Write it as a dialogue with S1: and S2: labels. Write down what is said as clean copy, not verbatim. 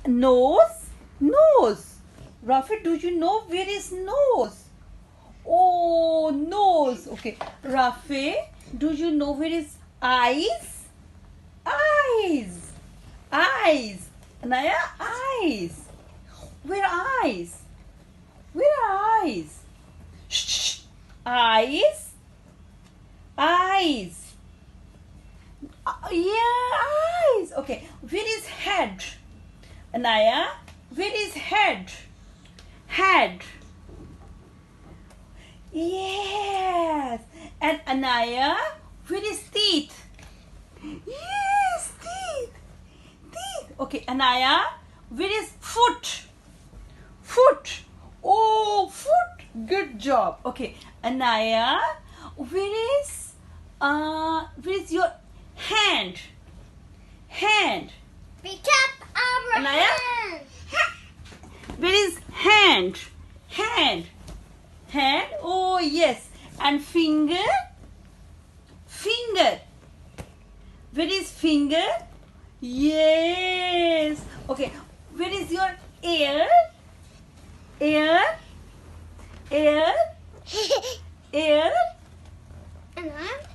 S1: Nose. Nose. Rafi, do you know where is nose? Oh, nose. Okay. Rafi, do you know where is eyes? Eyes. Eyes. Anaya, eyes. Where are eyes? Where are eyes? Shh. Eyes. Eyes. Yeah, eyes. Okay. Where is head? Anaya, where is head? Head. Yes. And Anaya, where is teeth? Yes, teeth. Teeth. Okay, Anaya, where is foot? Foot. Oh, foot. Good job. Okay, Anaya, where is your hand? Hand.
S2: Pick up our
S1: Anaya?
S2: hand.
S1: Where is hand? Hand. Hand. Oh, yes. And finger? Finger. Where is finger? Yes. Okay. Where is your ear? Ear. Ear. Ear.
S2: And I'm